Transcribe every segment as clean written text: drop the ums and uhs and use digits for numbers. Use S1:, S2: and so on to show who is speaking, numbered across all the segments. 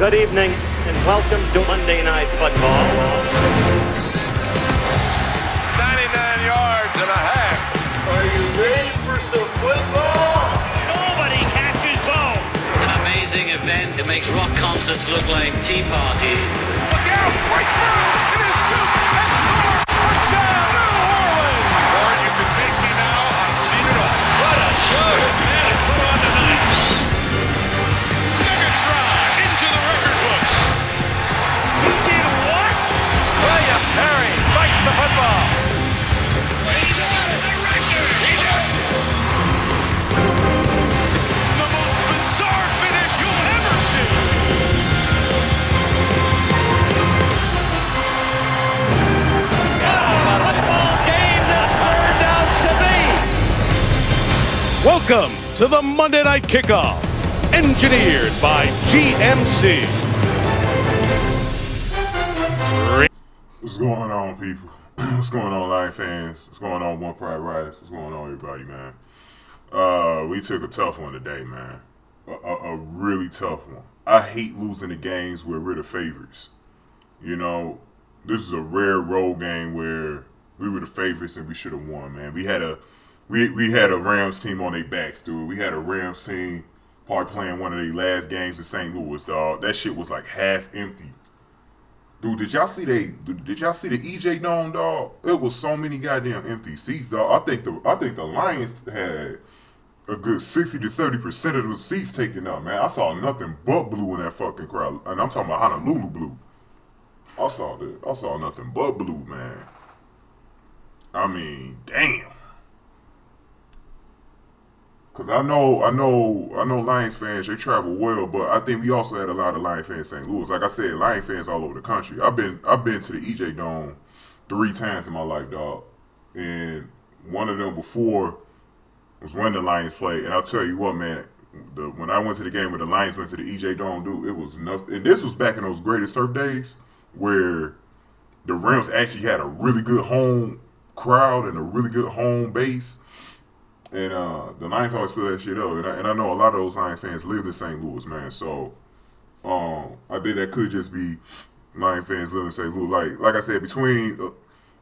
S1: Good evening and welcome to Monday Night Football.
S2: 99 yards and a half.
S3: Are you ready for some football?
S1: Nobody catches ball.
S4: It's an amazing event. It makes rock concerts look like tea parties.
S2: Look out! Break through! It is scoop and score! Touchdown! New Orleans! Or you can take me now. I've seen it all.
S1: What a show! Man, it's put on tonight.
S2: Megatron into the record books. He did what?
S1: William Perry fights the football.
S2: He's got a record. He did. The most bizarre finish you'll ever see.
S1: Football game this turned out to be.
S5: Welcome to the Monday Night Kickoff, engineered by GMC.
S6: What's going on, people? What's going on, Lion fans? What's going on, One Pride Riders? What's going on, everybody, man? We took a tough one today, man. A really tough one. I hate losing the games where we're the favorites. You know, this is a rare road game where we were the favorites and we should have won, man. We had a Rams team on their backs, dude. We had a Rams team probably playing one of their last games in St. Louis, dog. That shit was like half empty. Dude, did y'all see the EJ Dome, dog? It was so many goddamn empty seats, dog. I think the Lions had a good 60 to 70% of the seats taken up, man. I saw nothing but blue in that fucking crowd, and I'm talking about Honolulu blue. I saw nothing but blue, man. I mean, damn. Cause I know Lions fans, they travel well, but I think we also had a lot of Lions fans in St. Louis. Like I said, Lions fans all over the country. I've been to the EJ Dome 3 times in my life, dog. And one of them before was when the Lions played. And I'll tell you what, man, when I went to the game where the Lions went to the EJ Dome, dude, it was nothing. And this was back in those greatest turf days where the Rams actually had a really good home crowd and a really good home base. And the Lions always fill that shit up. And I know a lot of those Lions fans live in St. Louis, man. So I think that could just be Lions fans living in St. Louis. Like I said, between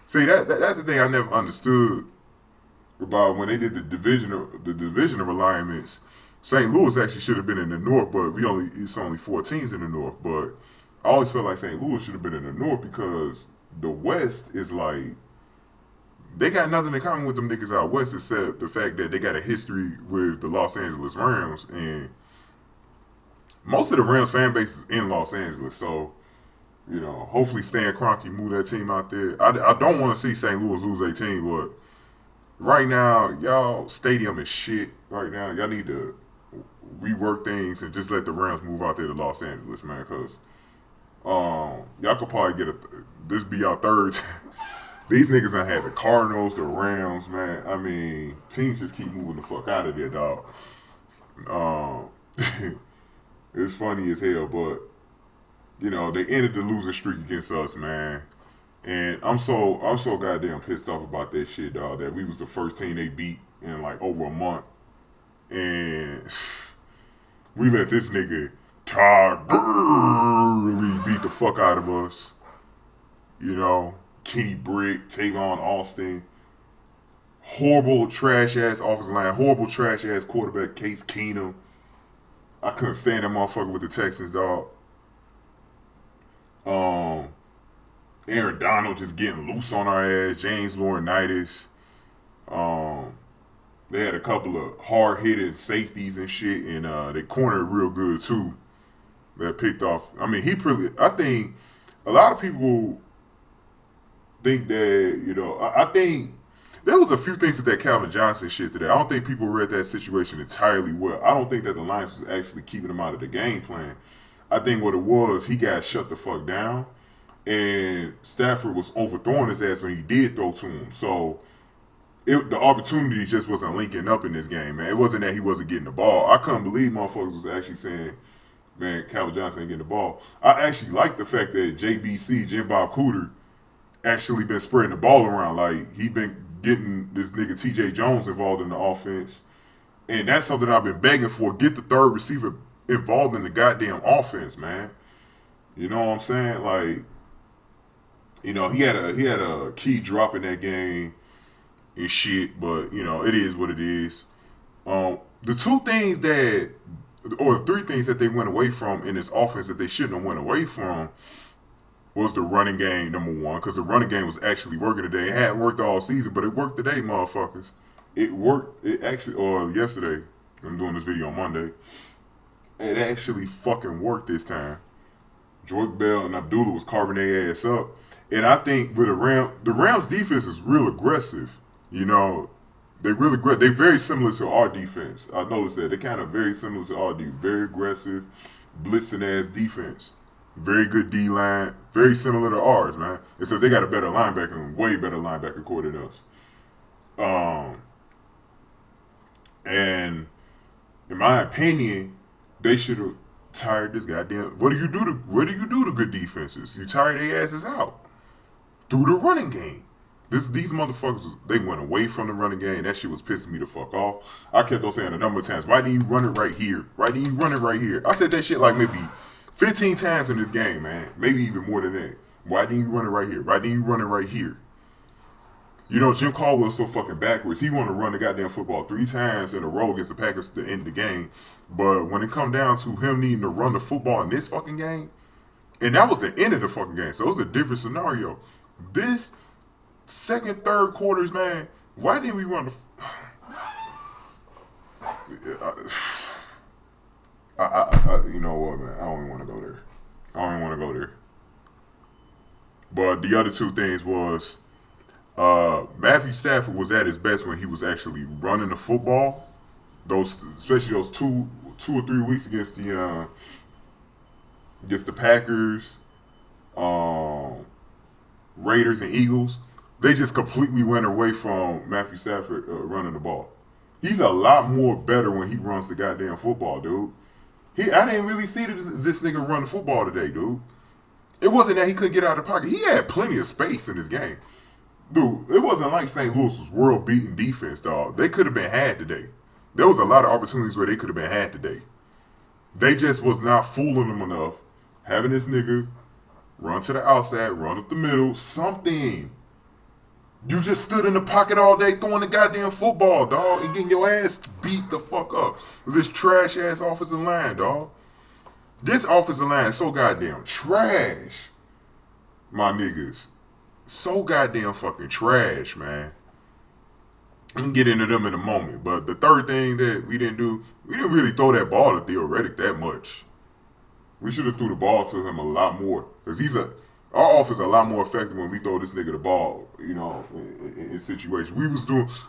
S6: see that's the thing I never understood about when they did the division of alignments. St. Louis actually should have been in the North, but it's only 4 teams in the North. But I always felt like St. Louis should have been in the North because the West is like, they got nothing in common with them niggas out west except the fact that they got a history with the Los Angeles Rams, and most of the Rams fan base is in Los Angeles. So, you know, hopefully Stan Kroenke move that team out there. I don't want to see St. Louis lose their team, but right now, y'all stadium is shit. Right now, y'all need to rework things and just let the Rams move out there to Los Angeles, man, because y'all could probably this be our third. These niggas done had the Cardinals, the Rams, man. I mean, teams just keep moving the fuck out of there, dog. It's funny as hell, but, you know, they ended the losing streak against us, man. And I'm so goddamn pissed off about that shit, dog, that we was the first team they beat in, like, over a month. And we let this nigga Todd Gurley beat the fuck out of us, you know. Kenny Brick, Tavon Austin, horrible trash-ass offensive line, horrible trash-ass quarterback, Case Keenum. I couldn't stand that motherfucker with the Texans, dog. Aaron Donald just getting loose on our ass, James Laurinaitis. They had a couple of hard-hitting safeties and shit, and they cornered real good, too. That picked off. I mean, I think a lot of people think that, you know, I think there was a few things with that Calvin Johnson shit today. I don't think people read that situation entirely well. I don't think that the Lions was actually keeping him out of the game plan. I think what it was, he got shut the fuck down, and Stafford was overthrowing his ass when he did throw to him. So the opportunity just wasn't linking up in this game, man. It wasn't that he wasn't getting the ball. I couldn't believe motherfuckers was actually saying, man, Calvin Johnson ain't getting the ball. I actually like the fact that JBC, Jim Bob Cooter, actually been spreading the ball around. Like, he been getting this nigga TJ Jones involved in the offense. And that's something I've been begging for. Get the third receiver involved in the goddamn offense, man. You know what I'm saying? Like, you know, he had a key drop in that game and shit, but you know, it is what it is. The two things that, or three things that they went away from in this offense that they shouldn't have went away from was the running game, number one, because the running game was actually working today. It hadn't worked all season, but it worked today, motherfuckers. It worked. It actually, or yesterday. I'm doing this video on Monday. It actually fucking worked this time. Jordan Bell and Abdullah was carving their ass up. And I think with the Rams defense is real aggressive. You know, they're very similar to our defense. I noticed that. They're kind of very similar to our defense. Very aggressive, blitzing ass defense. Very good D-line. Very similar to ours, man. Except they got a better linebacker and way better linebacker core than us. And in my opinion, they should have tired this goddamn. What do you do to good defenses? You tire their asses out through the running game. These motherfuckers, they went away from the running game. That shit was pissing me the fuck off. I kept on saying a number of times, why didn't you run it right here? Why didn't you run it right here? I said that shit like maybe 15 times in this game, man. Maybe even more than that. Why didn't you run it right here? Why didn't you run it right here? You know, Jim Caldwell's so fucking backwards. He wanted to run the goddamn football 3 times in a row against the Packers to end the game. But when it come down to him needing to run the football in this fucking game, and that was the end of the fucking game, so it was a different scenario. This second, third quarters, man, why didn't we run the... you know what, man, I don't even want to go there. But the other two things was... Matthew Stafford was at his best when he was actually running the football. Especially those two or 3 weeks against the Packers, Raiders, and Eagles. They just completely went away from Matthew Stafford running the ball. He's a lot more better when he runs the goddamn football, dude. I didn't really see this nigga run the football today, dude. It wasn't that he couldn't get out of the pocket. He had plenty of space in this game. Dude, it wasn't like St. Louis was world-beating defense, dog. They could have been had today. There was a lot of opportunities where they could have been had today. They just was not fooling them enough. Having this nigga run to the outside, run up the middle, something. You just stood in the pocket all day throwing the goddamn football, dog, and getting your ass beat the fuck up with this trash-ass offensive line, dog. This offensive line is so goddamn trash, my niggas. So goddamn fucking trash, man. We can get into them in a moment. But the third thing that we didn't do, we didn't really throw that ball to Theoretic that much. We should have threw the ball to him a lot more. Because our offense is a lot more effective when we throw this nigga the ball, you know, in situations.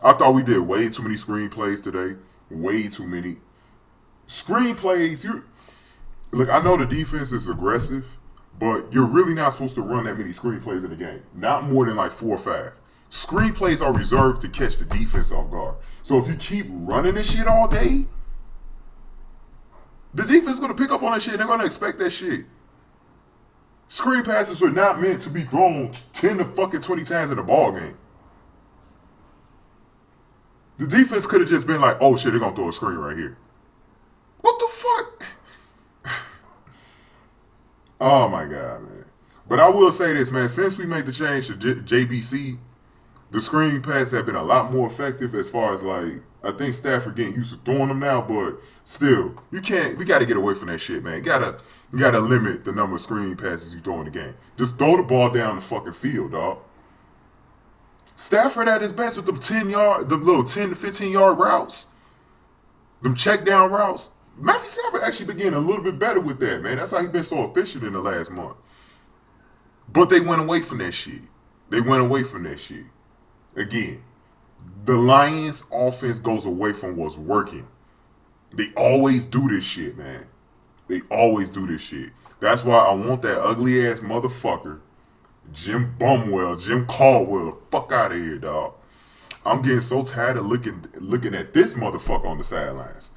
S6: I thought we did way too many screenplays today. Way too many. Screenplays, look, I know the defense is aggressive, but you're really not supposed to run that many screenplays in the game. Not more than like 4 or 5. Screenplays are reserved to catch the defense off guard. So if you keep running this shit all day, the defense is going to pick up on that shit and they're going to expect that shit. Screen passes were not meant to be thrown 10 to fucking 20 times in a ball game. The defense could have just been like, oh shit, they're going to throw a screen right here. What the fuck? Oh my God, man. But I will say this, man. Since we made the change to JBC, the screen passes have been a lot more effective as far as like, I think Stafford getting used to throwing them now, but still, we got to get away from that shit, man. You gotta limit the number of screen passes you throw in the game. Just throw the ball down the fucking field, dog. Stafford at his best with them little 10 to 15 yard routes, them check down routes. Matthew Stafford actually been getting a little bit better with that, man. That's how he's been so efficient in the last month. But they went away from that shit. Again, the Lions offense goes away from what's working. They always do this shit, man. That's why I want that ugly ass motherfucker, Jim Caldwell, the fuck out of here, dog. I'm getting so tired of looking at this motherfucker on the sidelines.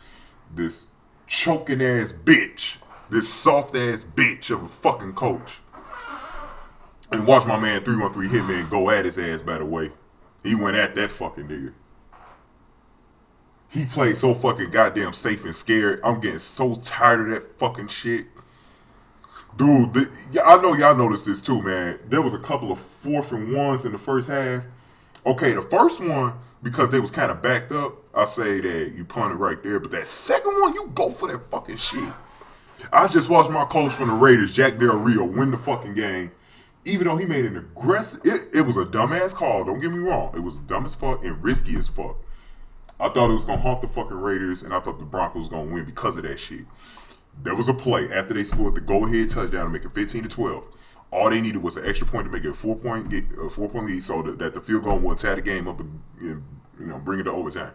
S6: This choking ass bitch. This soft ass bitch of a fucking coach. And watch my man 313 Hitman go at his ass, by the way. He went at that fucking nigga. He played so fucking goddamn safe and scared. I'm getting so tired of that fucking shit. Dude, yeah, I know y'all noticed this too, man. There was a couple of 4th and 1s in the first half. Okay, the first one, because they was kind of backed up, I say that you punt it right there. But that second one, you go for that fucking shit. I just watched my coach from the Raiders, Jack Del Rio, win the fucking game. Even though he made an aggressive, it was a dumbass call. Don't get me wrong. It was dumb as fuck and risky as fuck. I thought it was going to haunt the fucking Raiders, and I thought the Broncos was going to win because of that shit. There was a play after they scored the go-ahead touchdown to make it 15-12. All they needed was an extra point to make it a 4-point lead, so that the field goal would tie the game up and bring it to overtime.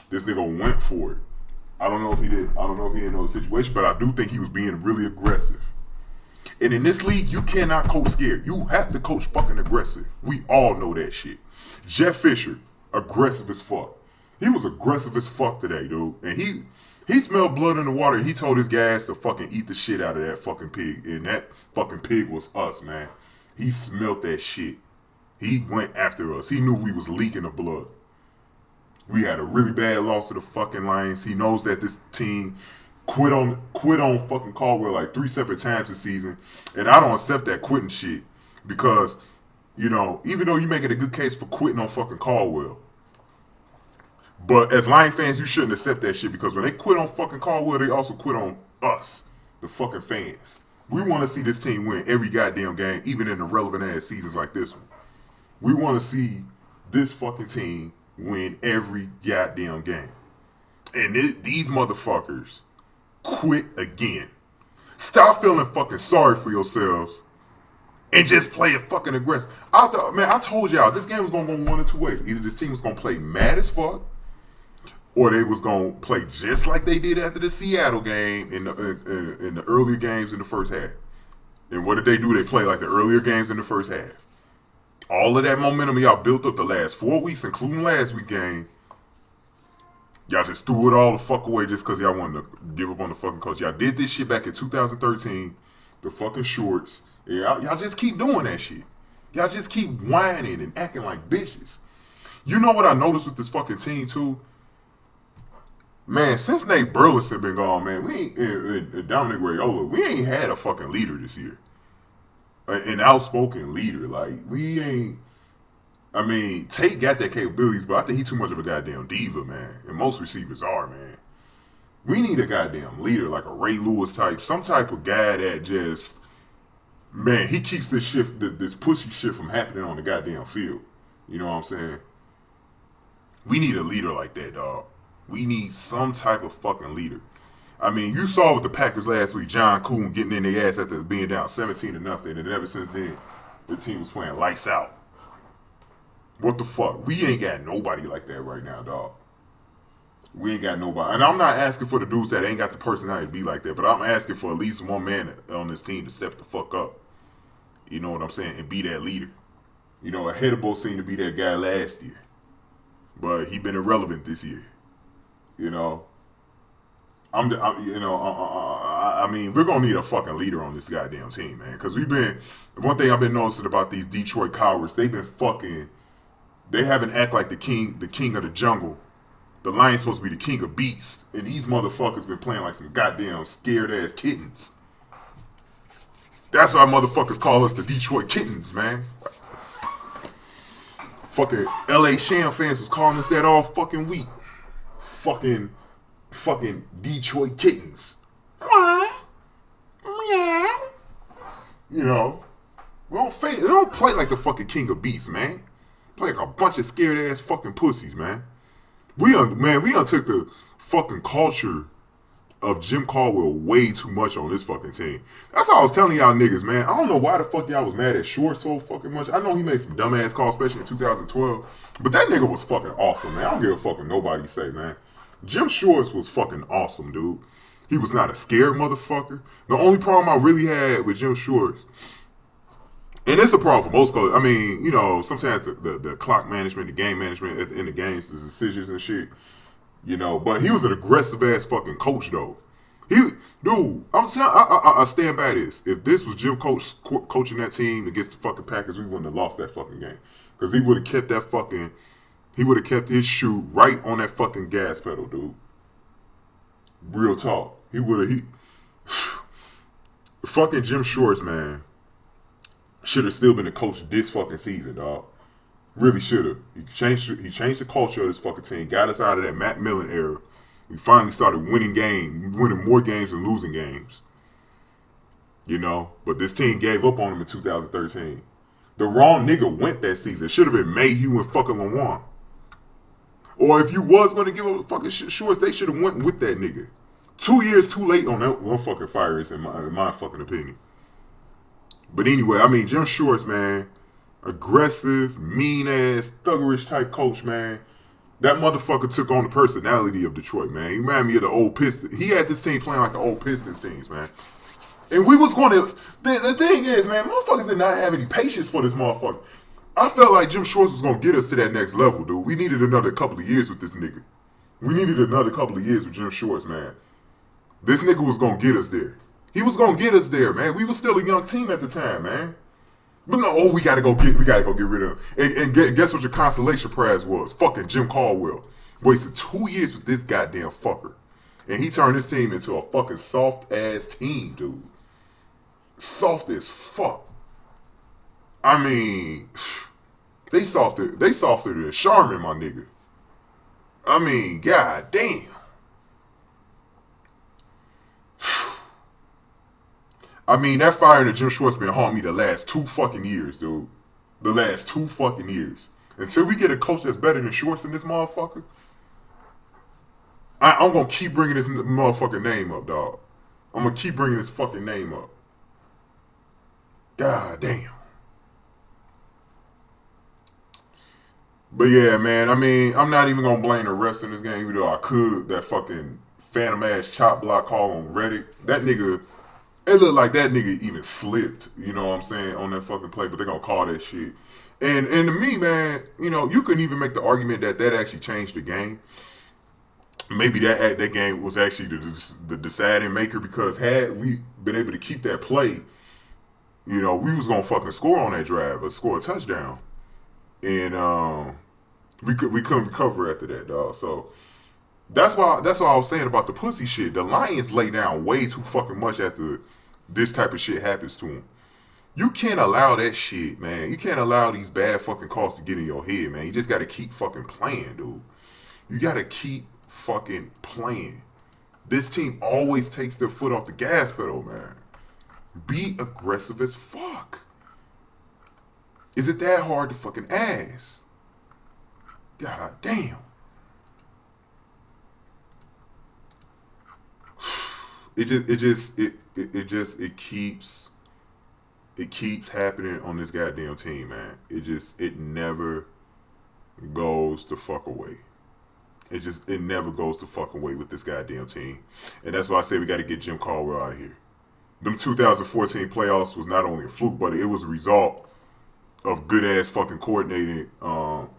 S6: This nigga went for it. I don't know if he did. I don't know if he didn't know the situation, but I do think he was being really aggressive. And in this league, you cannot coach scared. You have to coach fucking aggressive. We all know that shit. Jeff Fisher, aggressive as fuck. He was aggressive as fuck today, dude. And he smelled blood in the water. He told his guys to fucking eat the shit out of that fucking pig. And that fucking pig was us, man. He smelled that shit. He went after us. He knew we was leaking the blood. We had a really bad loss to the fucking Lions. He knows that this team quit on fucking Caldwell like 3 separate times this season. And I don't accept that quitting shit. Because, even though you making a good case for quitting on fucking Caldwell, but as Lion fans, you shouldn't accept that shit, because when they quit on fucking Caldwell, they also quit on us, the fucking fans. We want to see this team win every goddamn game, even in the relevant ass seasons like this one. We want to see this fucking team win every goddamn game. And these motherfuckers quit again. Stop feeling fucking sorry for yourselves and just play it fucking aggressive. I told y'all this game was going to go one of two ways. Either this team was going to play mad as fuck, or they was going to play just like they did after the Seattle game in the earlier games in the first half. And what did they do? They played like the earlier games in the first half. All of that momentum y'all built up the last 4 weeks, including last week game, y'all just threw it all the fuck away just because y'all wanted to give up on the fucking coach. Y'all did this shit back in 2013, the fucking shorts. Y'all just keep doing that shit. Y'all just keep whining and acting like bitches. You know what I noticed with this fucking team, too? Man, since Nate Burleson been gone, man, we ain't Dominic Raiola, we ain't had a fucking leader this year. An outspoken leader. Like, we ain't. I mean, Tate got that capabilities, but I think he's too much of a goddamn diva, man. And most receivers are, man. We need a goddamn leader, like a Ray Lewis type, some type of guy that just, man, he keeps this shit, this pussy shit from happening on the goddamn field. You know what I'm saying? We need a leader like that, dog. We need some type of fucking leader. I mean, you saw with the Packers last week, John Kuhn getting in their ass after being down 17-0, and ever since then, the team was playing lights out. What the fuck? We ain't got nobody like that right now, dog. We ain't got nobody. And I'm not asking for the dudes that ain't got the personality to be like that, but I'm asking for at least one man on this team to step the fuck up. You know what I'm saying? And be that leader. Hedebo seemed to be that guy last year, but he been irrelevant this year. I mean, we're gonna need a fucking leader on this goddamn team, man. Because one thing I've been noticing about these Detroit cowards, they haven't act like the king of the jungle. The lion's supposed to be the king of beasts, and these motherfuckers been playing like some goddamn scared ass kittens. That's why motherfuckers call us the Detroit Kittens, man. Fucking LA Sham fans was calling us that all fucking week. Fucking Detroit Kittens. We don't play like the fucking king of beasts, man. Play like a bunch of scared ass fucking pussies, man. We took the fucking culture of Jim Caldwell way too much on this fucking team. That's all I was telling y'all niggas, man. I don't know why the fuck y'all was mad at Short so fucking much. I know he made some dumbass calls, especially in 2012. But that nigga was fucking awesome, man. I don't give a fucking nobody say, man. Jim Shorts was fucking awesome, dude. He was not a scared motherfucker. The only problem I really had with Jim Shorts, and it's a problem for most coaches. I mean, sometimes the clock management, the game management in the games, the decisions and shit, but he was an aggressive ass fucking coach, though. I stand by this. If this was Jim coaching that team against the fucking Packers, we wouldn't have lost that fucking game. Because he would have kept his shoe right on that fucking gas pedal, dude. Real talk. fucking Jim Shorts, man, should have still been the coach this fucking season, dog. Really should have. He changed the culture of this fucking team. Got us out of that Matt Millen era. We finally started winning more games than losing games. You know, but this team gave up on him in 2013. The wrong nigga went that season. Should have been Mayhew and fucking Lawan. Or if you was going to give up the fucking Shorts, they should have went with that nigga. 2 years too late on that one fucking fire is in my fucking opinion. But anyway, I mean, Jim Shorts, man, aggressive, mean-ass, thuggerish type coach, man. That motherfucker took on the personality of Detroit, man. He reminded me of the old Pistons. He had this team playing like the old Pistons teams, man. And we was going to... The thing is, man, motherfuckers did not have any patience for this motherfucker. I felt like Jim Shorts was going to get us to that next level, dude. We needed another couple of years with this nigga. We needed another couple of years with Jim Shorts, man. This nigga was going to get us there. He was going to get us there, man. We was still a young team at the time, man. But no, we gotta go get rid of him. And guess what your consolation prize was? Fucking Jim Caldwell. Wasted 2 years with this goddamn fucker. And he turned his team into a fucking soft-ass team, dude. Soft as fuck. I mean, they softer than Charmin, my nigga. I mean, god damn. I mean, that firing of Jim Schwartz been haunting me the last 2 fucking years, dude. The last 2 fucking years. Until we get a coach that's better than Schwartz in this motherfucker, I'm going to keep bringing this motherfucking name up, dog. I'm going to keep bringing this fucking name up. God damn. But yeah, man, I mean, I'm not even going to blame the refs in this game, even though I could. That fucking phantom-ass chop block call on Reddit. That nigga... It looked like that nigga even slipped, you know what I'm saying, on that fucking play, but they're going to call that shit. And to me, man, you know, you couldn't even make the argument that actually changed the game. Maybe that game was actually the deciding maker, because had we been able to keep that play, you know, we was going to fucking score on that drive or score a touchdown. And we couldn't recover after that, dog. So that's why I was saying about the pussy shit. The Lions lay down way too fucking much after this type of shit happens to them. You can't allow that shit, man. You can't allow these bad fucking calls to get in your head, man. You just got to keep fucking playing, dude. You got to keep fucking playing. This team always takes their foot off the gas pedal, man. Be aggressive as fuck. Is it that hard to fucking ask? God damn. It keeps happening on this goddamn team, man. It never goes the fuck away. It never goes the fuck away with this goddamn team. And that's why I say we got to get Jim Caldwell out of here. Them 2014 playoffs was not only a fluke, but it was a result of good ass fucking coordinated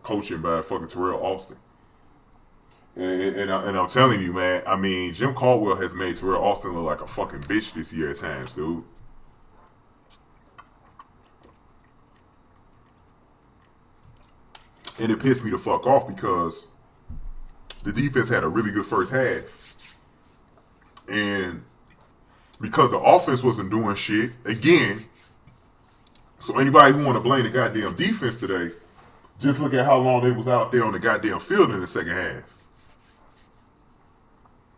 S6: coaching by fucking Terrell Austin. And I'm telling you, man, I mean, Jim Caldwell has made Terrell Austin look like a fucking bitch this year at times, dude. And it pissed me the fuck off because the defense had a really good first half. And because the offense wasn't doing shit, again, so anybody who want to blame the goddamn defense today, just look at how long they was out there on the goddamn field in the second half.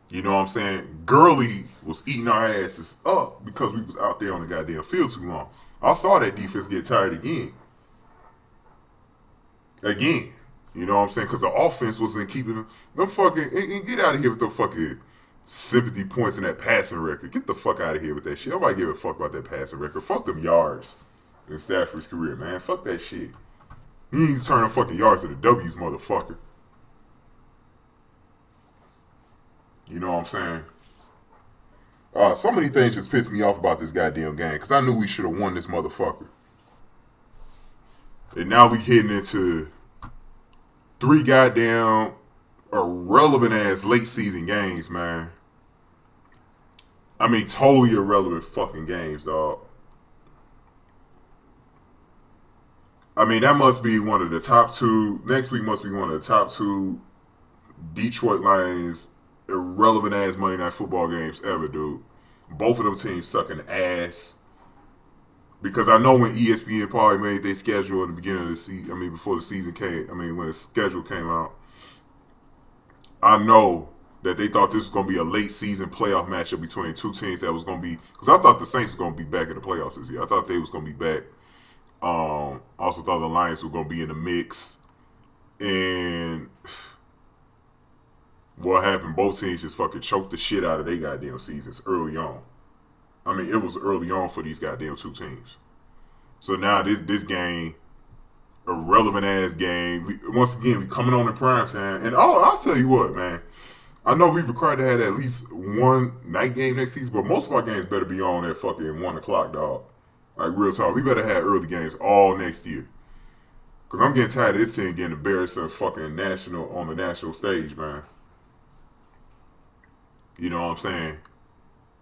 S6: You know what I'm saying? Gurley was eating our asses up because we was out there on the goddamn field too long. I saw that defense get tired again. You know what I'm saying? Because the offense wasn't keeping them fucking... And get out of here with the fucking sympathy points in that passing record. Get the fuck out of here with that shit. Nobody give a fuck about that passing record. Fuck them yards in Stafford's career, man. Fuck that shit. He needs to turn them fucking yards to the W's, motherfucker. You know what I'm saying? So many things just pissed me off about this goddamn game because I knew we should have won this motherfucker. And now we getting into 3 goddamn irrelevant ass late season games, man. I mean, totally irrelevant fucking games, dog. I mean, that must be one of the top 2. Next week must be one of the top 2 Detroit Lions irrelevant ass Monday Night Football games ever, dude. Both of them teams sucking ass. Because I know when ESPN probably made their schedule at the beginning of the season, before the season came, when the schedule came out, I know that they thought this was going to be a late season playoff matchup between two teams that was going to be, because I thought the Saints were going to be back in the playoffs this year. I thought they was going to be back. I also thought the Lions were going to be in the mix. And what happened? Both teams just fucking choked the shit out of their goddamn seasons early on. It was early on for these goddamn two teams. So now this game, a relevant ass game. Once again, we coming on in prime time. And I'll tell you what, man. I know we've required to have at least one night game next season, but most of our games better be on at fucking 1 o'clock, dog. Like, real talk. We better have early games all next year. Because I'm getting tired of this team getting embarrassed on the national stage, man. You know what I'm saying?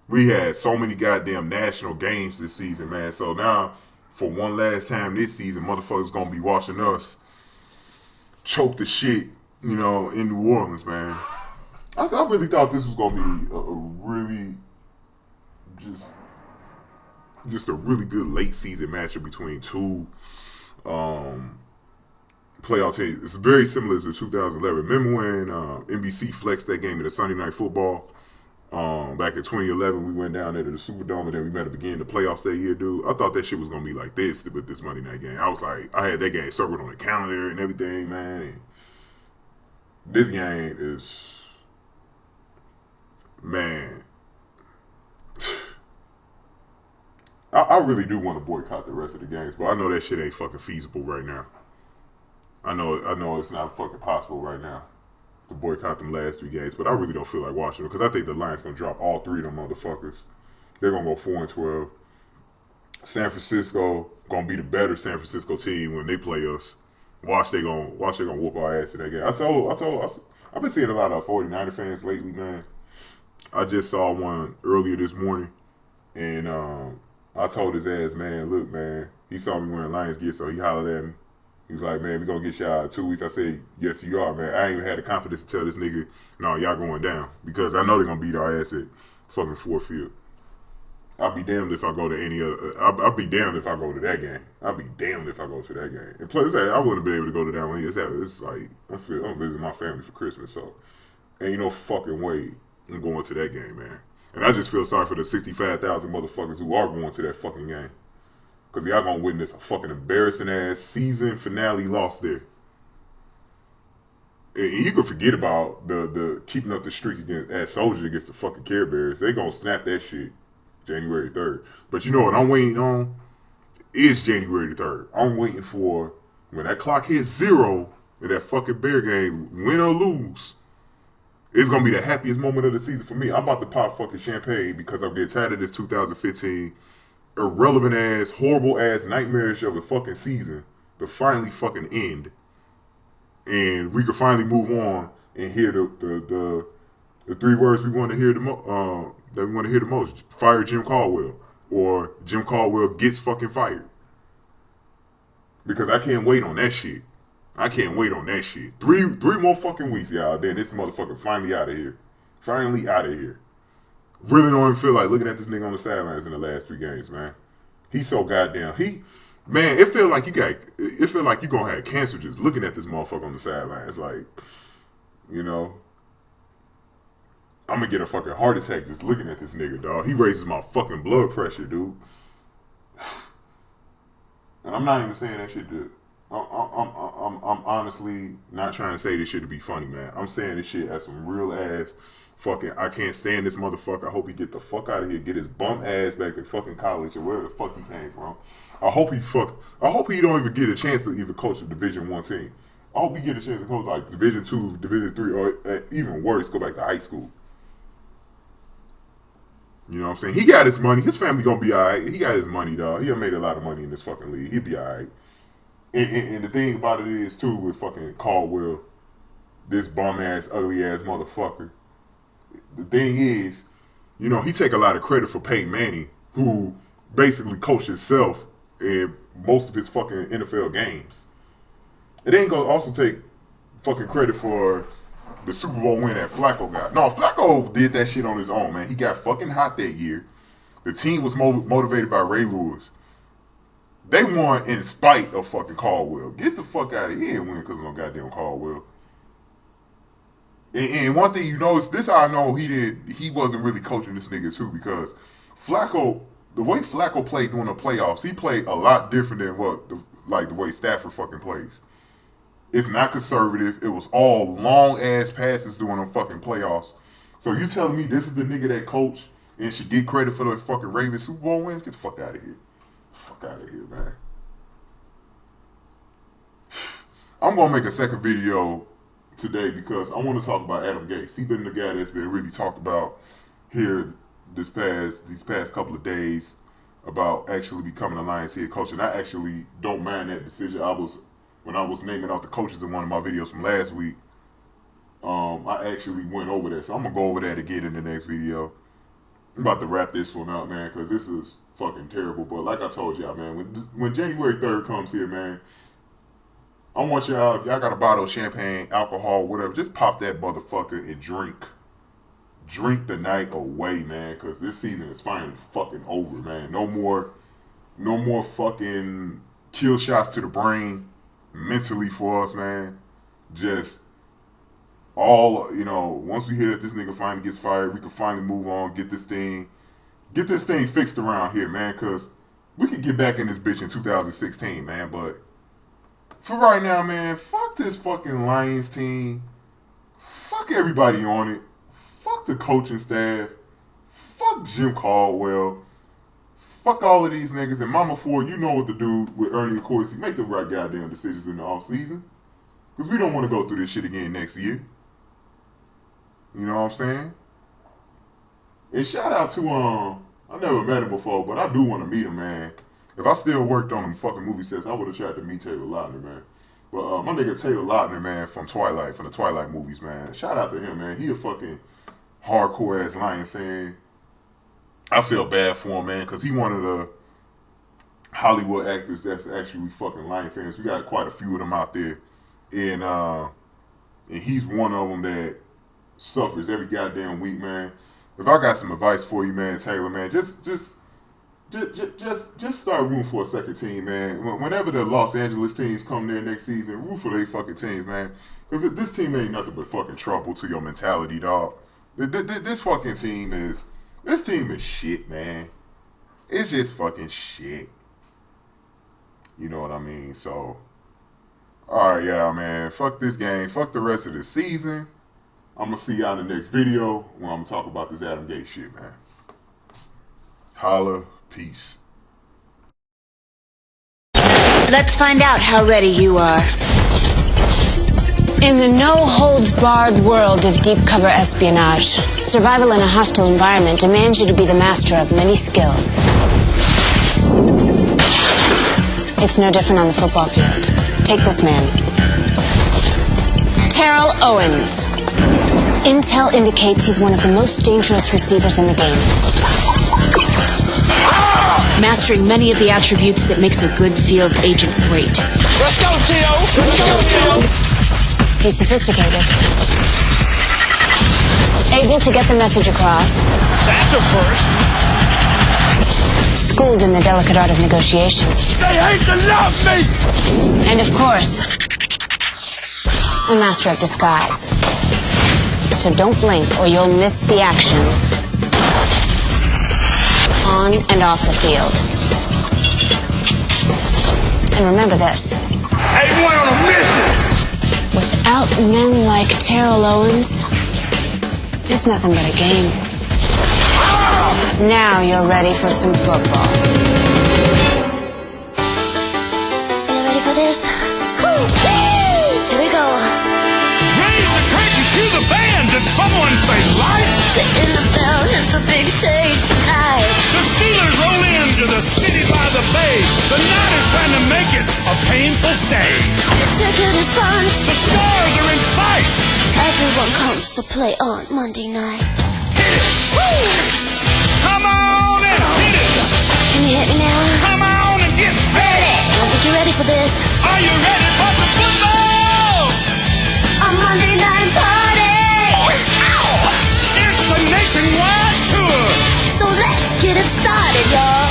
S6: We had so many goddamn national games this season, man. So now, for one last time this season, motherfuckers gonna be watching us choke the shit, in New Orleans, man. I really thought this was gonna be a really just a really good late season matchup between two playoff teams. It's very similar to 2011. Remember when NBC flexed that game in the Sunday Night Football? Back in 2011, we went down there to the Superdome, and then we met to begin the playoffs that year, dude. I thought that shit was gonna be like this with this Monday night game. I was like, I had that game circled on the calendar and everything, man. And this game is, man. I really do want to boycott the rest of the games, but I know that shit ain't fucking feasible right now. I know it's not fucking possible right now to boycott them last 3 games, but I really don't feel like watching them because I think the Lions gonna drop all 3 of them motherfuckers. They're gonna go 4-12. San Francisco gonna be the better San Francisco team when they play us. Watch they gonna whoop our ass in that game. I've been seeing a lot of 49er fans lately, man. I just saw one earlier this morning, and I told his ass, man, look, man, he saw me wearing Lions gear, so he hollered at me. He was like, man, we gonna get y'all in 2 weeks. I said, yes, you are, man. I ain't even had the confidence to tell this nigga, no, y'all going down. Because I know they're gonna beat our ass at fucking Ford Field. I'll be damned if I go to any other. I'll be damned if I go to that game. I'll be damned if I go to that game. And plus, I wouldn't be able to go to that one. It's like, I'm visiting my family for Christmas, so ain't no fucking way I'm going to that game, man. And I just feel sorry for the 65,000 motherfuckers who are going to that fucking game. Because y'all gonna witness a fucking embarrassing ass season finale loss there. And you can forget about the keeping up the streak as Soldiers against the fucking Care Bears. They gonna snap that shit January 3rd. But you know what I'm waiting on? Is January 3rd. I'm waiting for when that clock hits 0 in that fucking Bear game, win or lose. It's gonna be the happiest moment of the season for me. I'm about to pop fucking champagne because I'm getting tired of this 2015 irrelevant ass, horrible ass, nightmarish of a fucking season to finally fucking end, and we could finally move on and hear the 3 words we want to hear that we want to hear the most: fire Jim Caldwell, or Jim Caldwell gets fucking fired. Because I can't wait on that shit. I can't wait on that shit. Three more fucking weeks, y'all. Then this motherfucker finally out of here. Finally out of here. Really don't even feel like looking at this nigga on the sidelines in the last 3 games, man. He's so goddamn. It feel like you gonna have cancer just looking at this motherfucker on the sidelines. Like, I'm gonna get a fucking heart attack just looking at this nigga, dog. He raises my fucking blood pressure, dude. And I'm not even saying that shit to. I'm honestly not trying to say this shit to be funny, man. I'm saying this shit as some real ass. Fucking, I can't stand this motherfucker. I hope he get the fuck out of here. Get his bum ass back to fucking college or wherever the fuck he came from. I hope he don't even get a chance to even coach a Division I team. I hope he get a chance to coach like Division II, Division III, or even worse, go back to high school. You know what I'm saying? He got his money. His family gonna be alright. He got his money, dog. He done made a lot of money in this fucking league. He'll be alright. And the thing about it is too with fucking Caldwell, this bum ass, ugly ass motherfucker. The thing is, he take a lot of credit for Peyton Manning, who basically coached himself in most of his fucking NFL games. It ain't gonna also take fucking credit for the Super Bowl win that Flacco got. No, Flacco did that shit on his own, man. He got fucking hot that year. The team was motivated by Ray Lewis. They won in spite of fucking Caldwell. Get the fuck out of here and win because of no goddamn Caldwell. And one thing you know is this: how I know he wasn't really coaching this nigga too, because Flacco, the way Flacco played during the playoffs, he played a lot different than the way Stafford fucking plays. It's not conservative. It was all long ass passes during the fucking playoffs. So you telling me this is the nigga that coach and should get credit for the fucking Ravens Super Bowl wins? Get the fuck out of here. Fuck out of here, man. I'm gonna make a second video today because I want to talk about Adam Gase. He's been the guy that's been really talked about here these past couple of days about actually becoming a Lions head coach. And I actually don't mind that decision. When I was naming out the coaches in one of my videos from last week, I actually went over that. So I'm gonna go over that again in the next video. I'm about to wrap this one up, man, because this is fucking terrible. But like I told y'all, man, when January 3rd comes here, man, I want y'all, if y'all got a bottle of champagne, alcohol, whatever, just pop that motherfucker and drink. Drink the night away, man, because this season is finally fucking over, man. No more fucking kill shots to the brain mentally for us, man. Just all, once we hear that this nigga finally gets fired, we can finally move on, get this thing fixed around here, man, because we could get back in this bitch in 2016, man, but for right now, man, fuck this fucking Lions team. Fuck everybody on it. Fuck the coaching staff. Fuck Jim Caldwell. Fuck all of these niggas. And Mama Ford, you know what to do with Ernie and Corsi. Make the right goddamn decisions in the offseason. Because we don't want to go through this shit again next year. You know what I'm saying? And shout out to, I never met him before, but I do want to meet him, man. If I still worked on them fucking movie sets, I would have tried to meet Taylor Lautner, man. But my nigga Taylor Lautner, man, from the Twilight movies, man. Shout out to him, man. He a fucking hardcore ass Lion fan. I feel bad for him, man, because he one of the Hollywood actors that's actually fucking Lion fans. We got quite a few of them out there, and he's one of them that suffers every goddamn week, man. If I got some advice for you, man, Taylor, man, just start rooting for a second team, man. Whenever the Los Angeles teams come there next season, root for their fucking teams, man. Because this team ain't nothing but fucking trouble to your mentality, dog. This team is shit, man. It's just fucking shit. You know what I mean? So, alright, y'all, man. Fuck this game. Fuck the rest of the season. I'm going to see y'all in the next video when I'm going to talk about this Adam Gase shit, man. Holla. Peace.
S7: Let's find out how ready you are. In the no-holds-barred world of deep-cover espionage, survival in a hostile environment demands you to be the master of many skills. It's no different on the football field. Take this man. Terrell Owens. Intel indicates he's one of the most dangerous receivers in the game. Mastering many of the attributes that makes a good field agent great.
S2: Let's go, T.O. Let's go, T.O.
S7: He's sophisticated. Able to get the message across.
S2: That's a first.
S7: Schooled in the delicate art of negotiation.
S2: They hate to love me.
S7: And of course, a master of disguise. So don't blink or you'll miss the action. On and off the field. And remember this.
S2: Everyone on a mission.
S7: Without men like Terrell Owens, it's nothing but a game. Now you're ready for some football.
S8: You ready for this? Here we go.
S2: Raise the curtain to the band and someone say lights.
S8: The NFL has the big stage tonight.
S2: The Steelers roll into the city by the bay. The Niners trying to make it a painful stay.
S8: The ticket is punched.
S2: The stars are in sight.
S8: Everyone comes to play on Monday night.
S2: Hit it. Woo! Come on and hit it.
S8: Can you hit me now?
S2: Come on and get ready.
S8: I don't think you're ready for this.
S2: Are you ready for some football?
S8: A Monday night party.
S2: Ow! It's a nationwide tour.
S8: So let's get it get started, y'all.